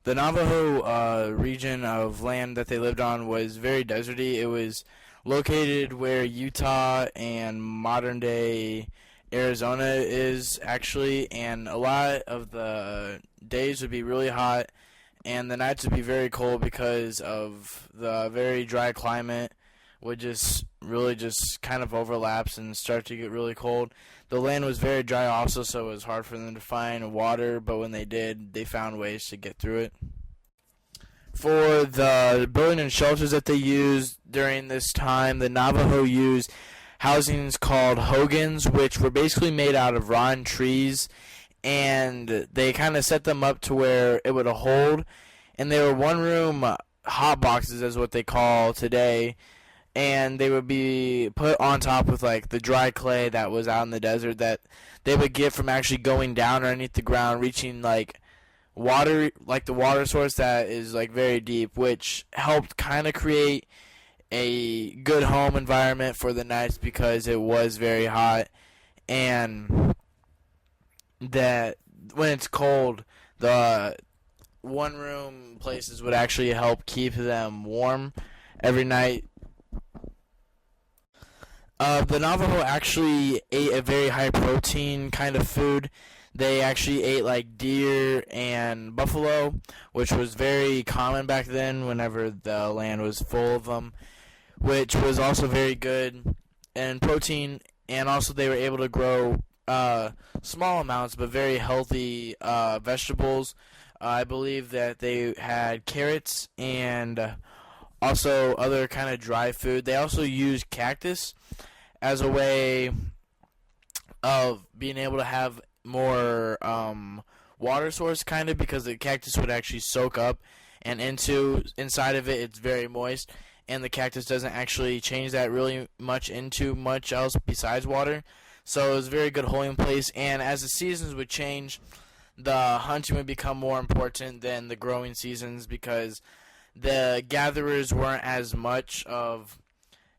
The Navajo region of land that they lived on was very deserty. It was located where Utah and modern day Arizona is actually, and a lot of the days would be really hot and the nights would be very cold because of the very dry climate would just really just kind of overlaps and start to get really cold. The land was very dry also, so it was hard for them to find water, but when they did, they found ways to get through it. For the building and shelters that they used during this time, the Navajo used housings called hogans, which were basically made out of rotten trees, and they kind of set them up to where it would hold, and they were one room hot boxes, is what they call today, and they would be put on top with like the dry clay that was out in the desert that they would get from actually going down underneath the ground, reaching like water, like the water source that is like very deep, which helped kind of create a good home environment for the nights because it was very hot, and that when it's cold, the one room places would actually help keep them warm every night. The Navajo actually ate a very high protein kind of food. They actually ate like deer and buffalo, which was very common back then whenever the land was full of them, which was also very good in protein. And also they were able to grow small amounts but very healthy vegetables. I believe that they had carrots and also other kind of dry food. They also used cactus as a way of being able to have more water source, kind of, because the cactus would actually soak up, and inside of it it's very moist, and the cactus doesn't actually change that really much into much else besides water. So it was a very good holding place, and as the seasons would change, the hunting would become more important than the growing seasons because the gatherers weren't as much of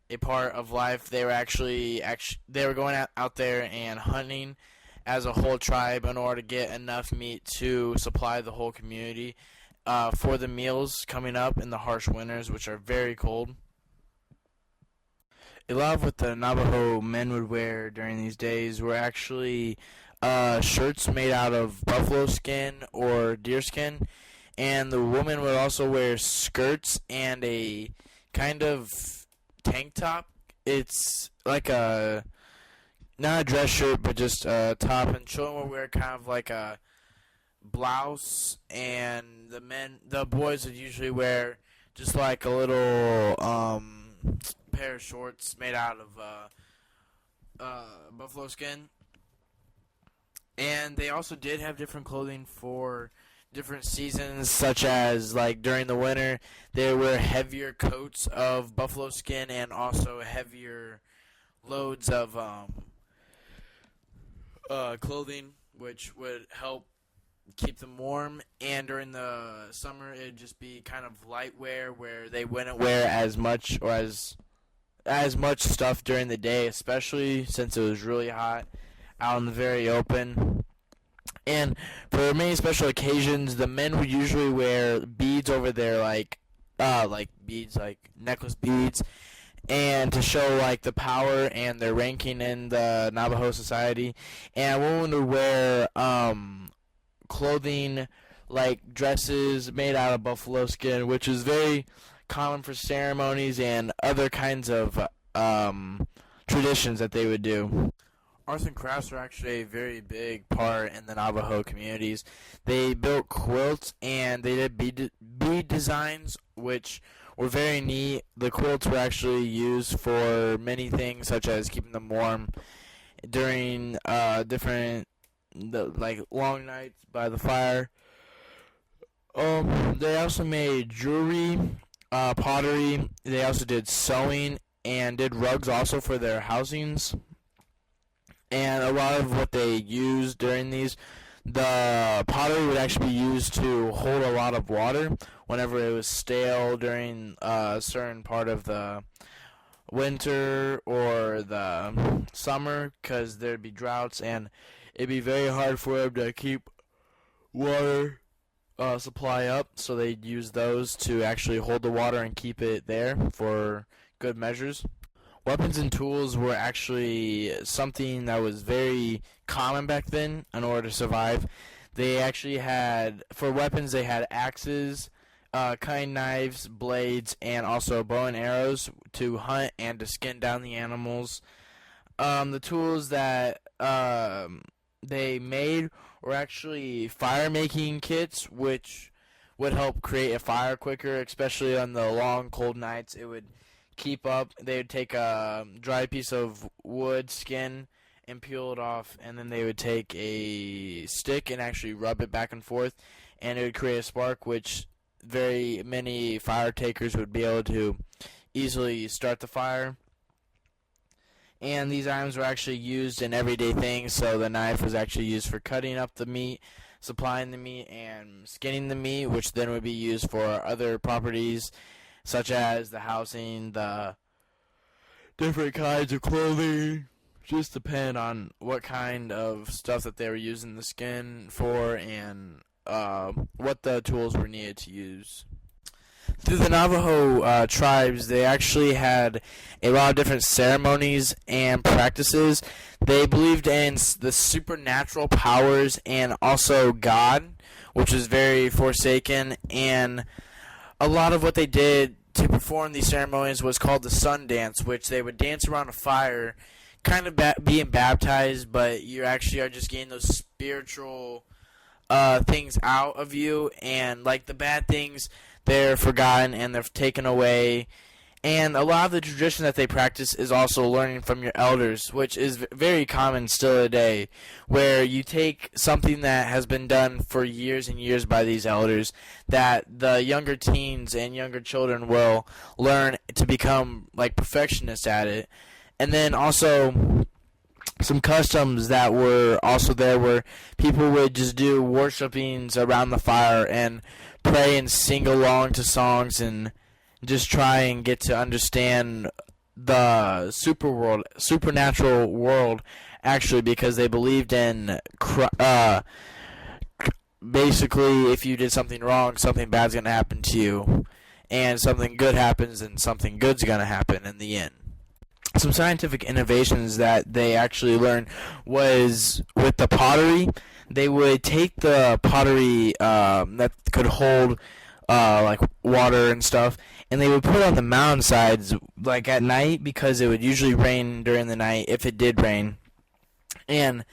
a part of life. They were actually they were going out there and hunting as a whole tribe in order to get enough meat to supply the whole community for the meals coming up in the harsh winters, which are very cold. A lot of what the Navajo men would wear during these days were actually shirts made out of buffalo skin or deer skin, and the woman would also wear skirts and a kind of tank top. It's like a not a dress shirt, but just a top, and children would wear kind of like a blouse, and the boys would usually wear just like a little pair of shorts made out of buffalo skin. And they also did have different clothing for different seasons, such as like during the winter, they wear heavier coats of buffalo skin and also heavier loads of clothing, which would help keep them warm. And during the summer, it'd just be kind of light wear, where they wouldn't wear as much or as much stuff during the day, especially since it was really hot out in the very open. And for many special occasions, the men would usually wear beads over their like beads, like necklace beads, and to show like the power and their ranking in the Navajo society. And women would wear clothing like dresses made out of buffalo skin, which is very common for ceremonies and other kinds of traditions that they would do. Arts and crafts are actually a very big part in the Navajo communities. They built quilts and they did bead designs, which were very neat. The quilts were actually used for many things, such as keeping them warm during like long nights by the fire. They also made jewelry, pottery. They also did sewing and did rugs also for their housings. And a lot of what they used during these, the pottery would actually be used to hold a lot of water whenever it was stale during a certain part of the winter or the summer, because there'd be droughts and it'd be very hard for them to keep water supply up, so they'd use those to actually hold the water and keep it there for good measures. Weapons and tools were actually something that was very common back then in order to survive. They actually had, for weapons, they had axes, cutting knives, blades, and also bow and arrows to hunt and to skin down the animals. The tools that they made were actually fire making kits, which would help create a fire quicker, especially on the long, cold nights. It would keep up. They would take a dry piece of wood, skin, and peel it off, and then they would take a stick and actually rub it back and forth, and it would create a spark, which very many fire takers would be able to easily start the fire. And these items were actually used in everyday things, so the knife was actually used for cutting up the meat, supplying the meat, and skinning the meat, which then would be used for other properties, such as the housing, the different kinds of clothing. Just depend on what kind of stuff that they were using the skin for and what the tools were needed to use. Through the Navajo tribes, they actually had a lot of different ceremonies and practices. They believed in the supernatural powers and also God, which was very forsaken. And a lot of what they did to perform these ceremonies was called the sun dance, which they would dance around a fire, kind of being baptized, but you actually are just getting those spiritual things out of you, and like the bad things, they're forgotten and they're taken away. And a lot of the tradition that they practice is also learning from your elders, which is very common still today, where you take something that has been done for years and years by these elders that the younger teens and younger children will learn to become like perfectionists at it. And then also some customs that were also there where people would just do worshipings around the fire and pray and sing along to songs and just try and get to understand the supernatural world, actually, because they believed in basically if you did something wrong, something bad's going to happen to you, and something good happens and something good's going to happen in the end. Some scientific innovations that they actually learned was with the pottery. They would take the pottery that could hold like water and stuff, and they would put on the mountainsides like at night, because it would usually rain during the night if it did rain. And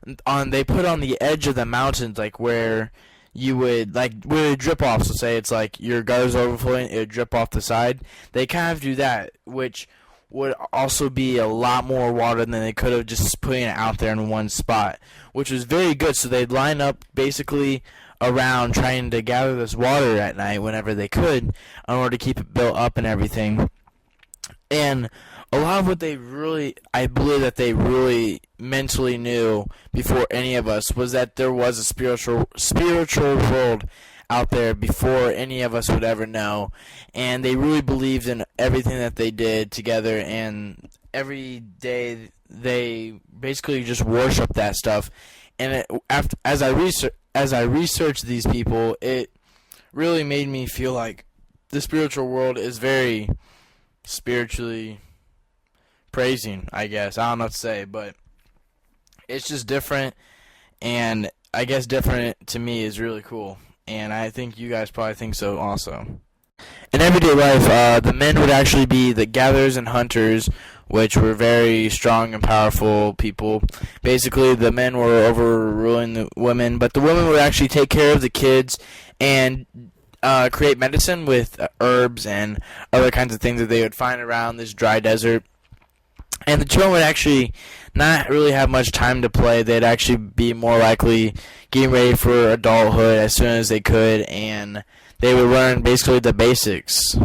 they put on the edge of the mountains, like where you would, like, where it would drip off. So say it's like your gutter's overflowing, it would drip off the side. They kind of do that, which would also be a lot more water than they could have just putting it out there in one spot, which was very good. So they'd line up basically around trying to gather this water at night whenever they could in order to keep it built up and everything. And a lot of what I believe that they really mentally knew before any of us was that there was a spiritual world out there before any of us would ever know, and they really believed in everything that they did together, and every day they basically just worship that stuff. And as I researched these people, it really made me feel like the spiritual world is very spiritually praising, I guess. I don't know what to say, but it's just different, and I guess different to me is really cool. And I think you guys probably think so also. In everyday life, the men would actually be the gatherers and hunters, which were very strong and powerful people. Basically, the men were overruling the women, but the women would actually take care of the kids and create medicine with herbs and other kinds of things that they would find around this dry desert. And the children would actually not really have much time to play. They'd actually be more likely getting ready for adulthood as soon as they could, and they would learn basically the basics.